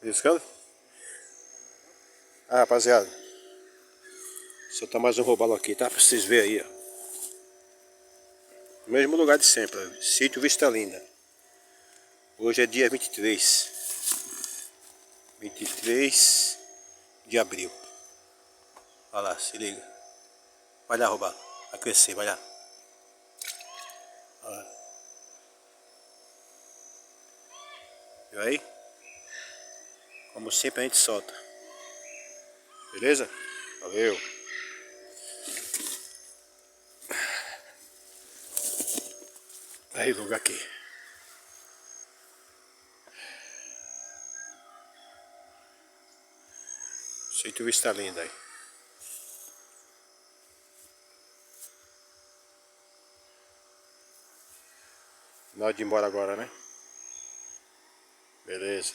Riscando? Ah, rapaziada, soltar mais um robalo aqui, tá? Pra vocês verem aí, ó. Mesmo lugar de sempre, ó. Sítio Vista Linda. Hoje é dia 23 de abril. Olha lá, se liga. Vai lá, robalo. Vai crescer, vai lá. Olha lá. Viu aí? Como sempre a gente solta. Beleza? Valeu. Aí, lugar aqui. Sítio Vista Linda aí. Na hora de ir embora agora, né? Beleza.